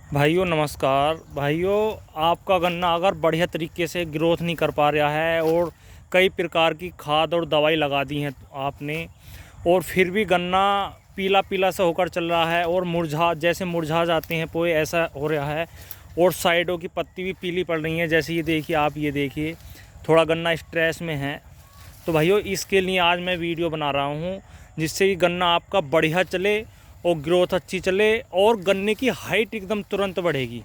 भाइयों नमस्कार। भाइयों, आपका गन्ना अगर बढ़िया तरीके से ग्रोथ नहीं कर पा रहा है और कई प्रकार की खाद और दवाई लगा दी है आपने, और फिर भी गन्ना पीला पीला सा होकर चल रहा है और मुरझा जाते हैं पोए, ऐसा हो रहा है। और साइडों की पत्ती भी पीली पड़ रही है, जैसे ये देखिए, आप ये देखिए, थोड़ा गन्ना स्ट्रेस में है। तो भाइयों, इसके लिए आज मैं वीडियो बना रहा हूँ जिससे कि गन्ना आपका बढ़िया चले और ग्रोथ अच्छी चले और गन्ने की हाइट एकदम तुरंत बढ़ेगी।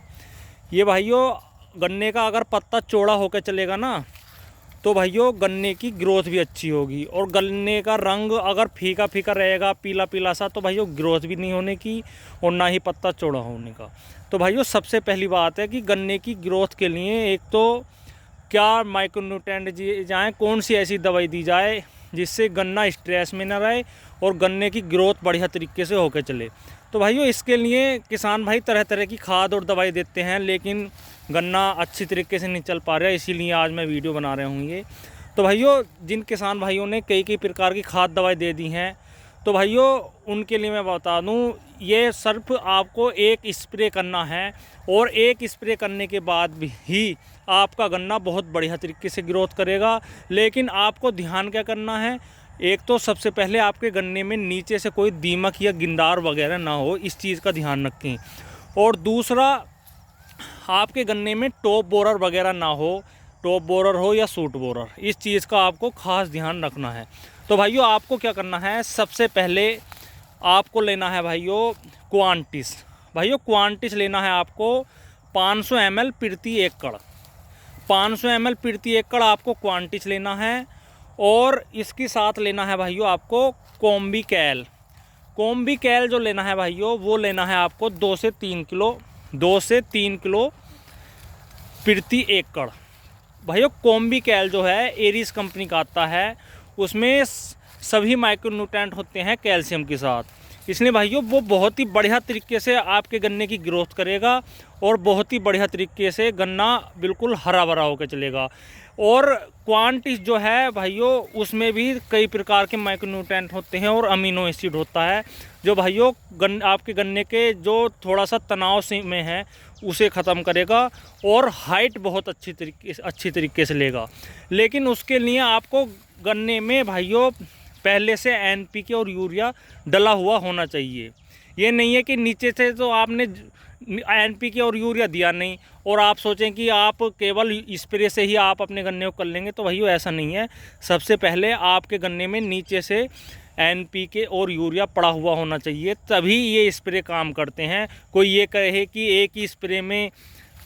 ये भाइयों, गन्ने का अगर पत्ता चौड़ा होकर चलेगा ना, तो भाइयों गन्ने की ग्रोथ भी अच्छी होगी। और गन्ने का रंग अगर फीका फीका रहेगा, पीला पीला सा, तो भाइयों ग्रोथ भी नहीं होने की और ना ही पत्ता चौड़ा होने का। तो भाइयों, सबसे पहली बात है कि गन्ने की ग्रोथ के लिए एक तो क्या माइक्रोन्यूट्रेंट दिए जाएँ, कौन सी ऐसी दवाई दी जाए जिससे गन्ना स्ट्रेस में ना रहे और गन्ने की ग्रोथ बढ़िया तरीके से होकर चले। तो भाइयों, इसके लिए किसान भाई तरह तरह की खाद और दवाई देते हैं, लेकिन गन्ना अच्छी तरीके से नहीं चल पा रहा है, इसीलिए आज मैं वीडियो बना रहा हूँ ये। तो भाइयों, जिन किसान भाइयों ने कई कई प्रकार की खाद दवाई दे दी हैं, तो भाइयों उनके लिए मैं बता दूं, ये सिर्फ आपको एक स्प्रे करना है और एक स्प्रे करने के बाद भी आपका गन्ना बहुत बढ़िया तरीके से ग्रोथ करेगा। लेकिन आपको ध्यान क्या करना है, एक तो सबसे पहले आपके गन्ने में नीचे से कोई दीमक या गिंदार वगैरह ना हो, इस चीज़ का ध्यान रखें। और दूसरा, आपके गन्ने में टॉप बोरर वगैरह ना हो, टॉप बोरर हो या सूट बोरर, इस चीज़ का आपको खास ध्यान रखना है। तो भाइयों, आपको क्या करना है, सबसे पहले आपको लेना है भाइयों क्वांटिस। भाइयों क्वांटिस लेना है आपको 500 ml प्रति एकड़। 500 ml प्रति एकड़ आपको क्वांटिस लेना है। और इसके साथ लेना है भाइयों आपको कॉम्बिकैल। कॉम्बिकैल जो लेना है भाइयों, वो लेना है आपको 2 से 3 किलो प्रति एकड़। भाइयों कॉम्बिकैल जो है एरिस कंपनी का आता है, उसमें सभी माइक्रोन्यूट्रेंट होते हैं कैल्शियम के साथ, इसलिए भाइयों वो बहुत ही बढ़िया तरीके से आपके गन्ने की ग्रोथ करेगा और बहुत ही बढ़िया तरीके से गन्ना बिल्कुल हरा भरा होकर चलेगा। और क्वांटिस जो है भाइयों, उसमें भी कई प्रकार के माइक्रोन्यूट्रेंट होते हैं और अमीनो एसिड होता है, जो भाइयों आपके गन्ने के जो थोड़ा सा तनाव से में है उसे ख़त्म करेगा और हाइट बहुत अच्छी तरीके से लेगा। लेकिन उसके लिए आपको गन्ने में भाइयों पहले से NPK और यूरिया डला हुआ होना चाहिए। ये नहीं है कि नीचे से तो आपने NPK और यूरिया दिया नहीं और आप सोचें कि आप केवल स्प्रे से ही आप अपने गन्ने को कर लेंगे, तो भाइयों ऐसा नहीं है। सबसे पहले आपके गन्ने में नीचे से NPK और यूरिया पड़ा हुआ होना चाहिए, तभी ये स्प्रे काम करते हैं। कोई ये कहे कि एक ही स्प्रे में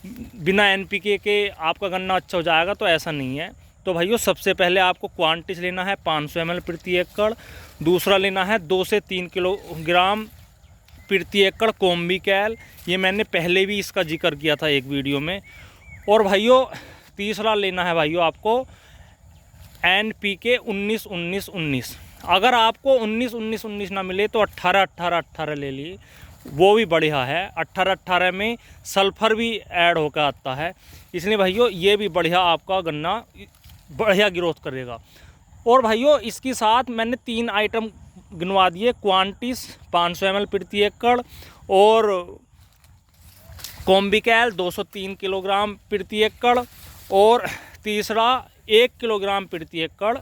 बिना NPK के आपका गन्ना अच्छा हो जाएगा, तो ऐसा नहीं है। तो भाइयों, सबसे पहले आपको क्वांटिस लेना है 500 ml प्रति एकड़। दूसरा लेना है 2 से 3 किलोग्राम प्रति एकड़ कॉम्बिकैल, ये मैंने पहले भी इसका जिक्र किया था एक वीडियो में। और भाइयों तीसरा लेना है भाइयों आपको NPK 19-19-19। अगर आपको 19-19-19 ना मिले तो 18-18-18 ले लिए, वो भी बढ़िया है। 18-18 में सल्फर भी ऐड होकर आता है, इसलिए भाइयों ये भी बढ़िया आपका गन्ना बढ़िया ग्रोथ करेगा। और भाइयों इसके साथ मैंने 3 आइटम गिनवा दिए, क्वांटिस 500 ml प्रति एकड़ और कॉम्बिकैल 203 किलोग्राम प्रति एकड़ और तीसरा 1 किलोग्राम प्रति एकड़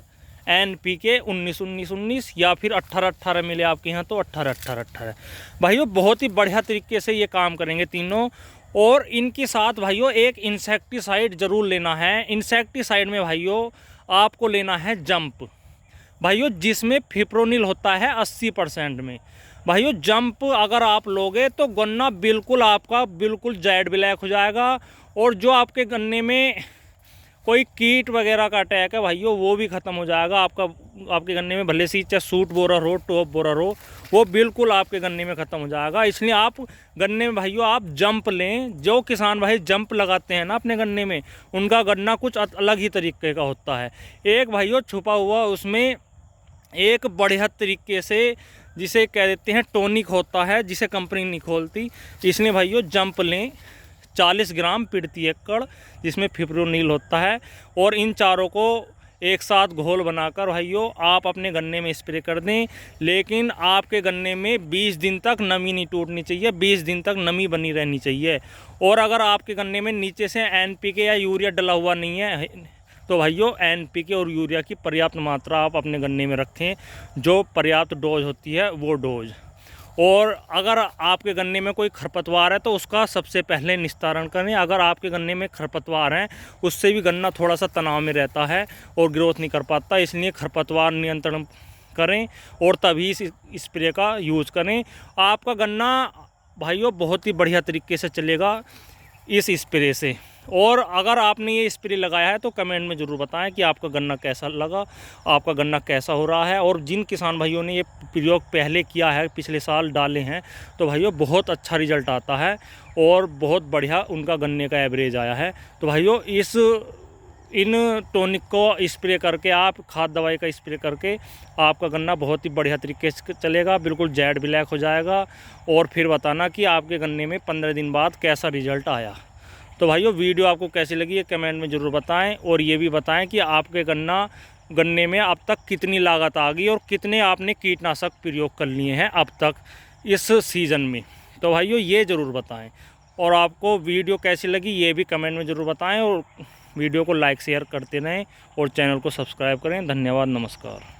NPK 19-19-19 या फिर 18-18 मिले आपके यहाँ तो 18-18-18। भाइयों बहुत ही बढ़िया तरीके से ये काम करेंगे तीनों। और इनके साथ भाइयों एक इंसेक्टिसाइड ज़रूर लेना है। इंसेक्टिसाइड में भाइयों आपको लेना है जंप, भाइयों जिसमें फिप्रोनिल होता है 80% में। भाइयों जंप अगर आप लोगे तो गन्ना बिल्कुल आपका बिल्कुल जेड ब्लैक हो जाएगा। और जो आपके गन्ने में कोई कीट वगैरह का अटैक है भाइयों, वो भी ख़त्म हो जाएगा। आपके गन्ने में भले से चाहे सूट बोरर हो, टॉप बोरर हो, वो बिल्कुल आपके गन्ने में ख़त्म हो जाएगा। इसलिए आप गन्ने में भाइयों आप जंप लें। जो किसान भाई जंप लगाते हैं ना अपने गन्ने में, उनका गन्ना कुछ अलग ही तरीके का होता है। एक भाइयों छुपा हुआ उसमें एक बढ़िया तरीके से जिसे कह देते हैं टॉनिक होता है, जिसे कंपनी नहीं खोलती। इसलिए भाइयों जंप लें 40 ग्राम प्रति एकड़, जिसमें फिप्रोनिल होता है। और इन चारों को एक साथ घोल बनाकर भाइयों आप अपने गन्ने में स्प्रे कर दें। लेकिन आपके गन्ने में 20 दिन तक नमी नहीं टूटनी चाहिए, 20 दिन तक नमी बनी रहनी चाहिए। और अगर आपके गन्ने में नीचे से NPK या यूरिया डला हुआ नहीं है तो भाइयों NPK और यूरिया की पर्याप्त मात्रा आप अपने गन्ने में रखें, जो पर्याप्त डोज होती है वो डोज। और अगर आपके गन्ने में कोई खरपतवार है तो उसका सबसे पहले निस्तारण करें। अगर आपके गन्ने में खरपतवार हैं उससे भी गन्ना थोड़ा सा तनाव में रहता है और ग्रोथ नहीं कर पाता, इसलिए खरपतवार नियंत्रण करें और तभी इस स्प्रे का यूज़ करें। आपका गन्ना भाइयों बहुत ही बढ़िया तरीके से चलेगा इस स्प्रे से। और अगर आपने ये स्प्रे लगाया है तो कमेंट में ज़रूर बताएं कि आपका गन्ना कैसा लगा, आपका गन्ना कैसा हो रहा है। और जिन किसान भाइयों ने ये प्रयोग पहले किया है, पिछले साल डाले हैं, तो भाइयों बहुत अच्छा रिजल्ट आता है और बहुत बढ़िया उनका गन्ने का एवरेज आया है। तो भाइयों इन टॉनिक को स्प्रे करके, आप खाद दवाई का स्प्रे करके आपका गन्ना बहुत ही बढ़िया तरीके से चलेगा, बिल्कुल जेड ब्लैक हो जाएगा। और फिर बताना कि आपके गन्ने में 15 दिन बाद कैसा रिजल्ट आया। तो भाइयों वीडियो आपको कैसी लगी ये कमेंट में ज़रूर बताएं। और ये भी बताएं कि आपके गन्ने में अब तक कितनी लागत आ गई और कितने आपने कीटनाशक प्रयोग कर लिए हैं अब तक इस सीज़न में। तो भाइयों ये ज़रूर बताएं। और आपको वीडियो कैसी लगी ये भी कमेंट में ज़रूर बताएं। और वीडियो को लाइक शेयर करते रहें और चैनल को सब्सक्राइब करें। धन्यवाद, नमस्कार।